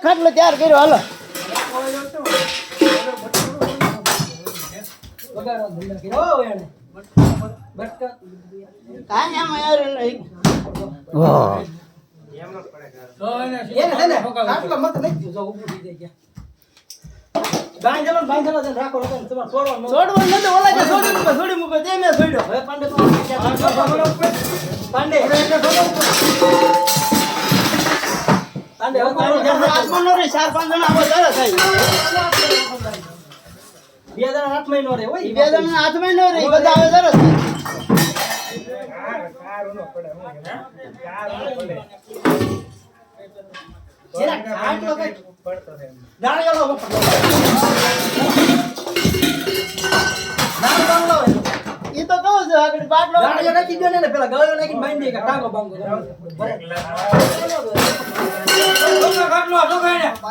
ખાટલો તૈયાર કર્યો હાલો કાંઈ આમાં યાર નહીં છોડી મૂકો તે મેં છોડ્યો હવે પાંડે પાંડે રે 4-5 જણા આવો ચાલે થાય 2 જણા હાથમાં નો રે હોય 2 જણા હાથમાં નો રે બધા આવે સરસ જેના ખાટલો કઈ પડતો છે દાણિયાલો દાણિયાલો ઈ તો કહું છું આગળ બાટલો દાણિયા નાખી દો ને પેલા ગળો નાખીને બાંધી કે ટાંગો બાંગો ખાટલો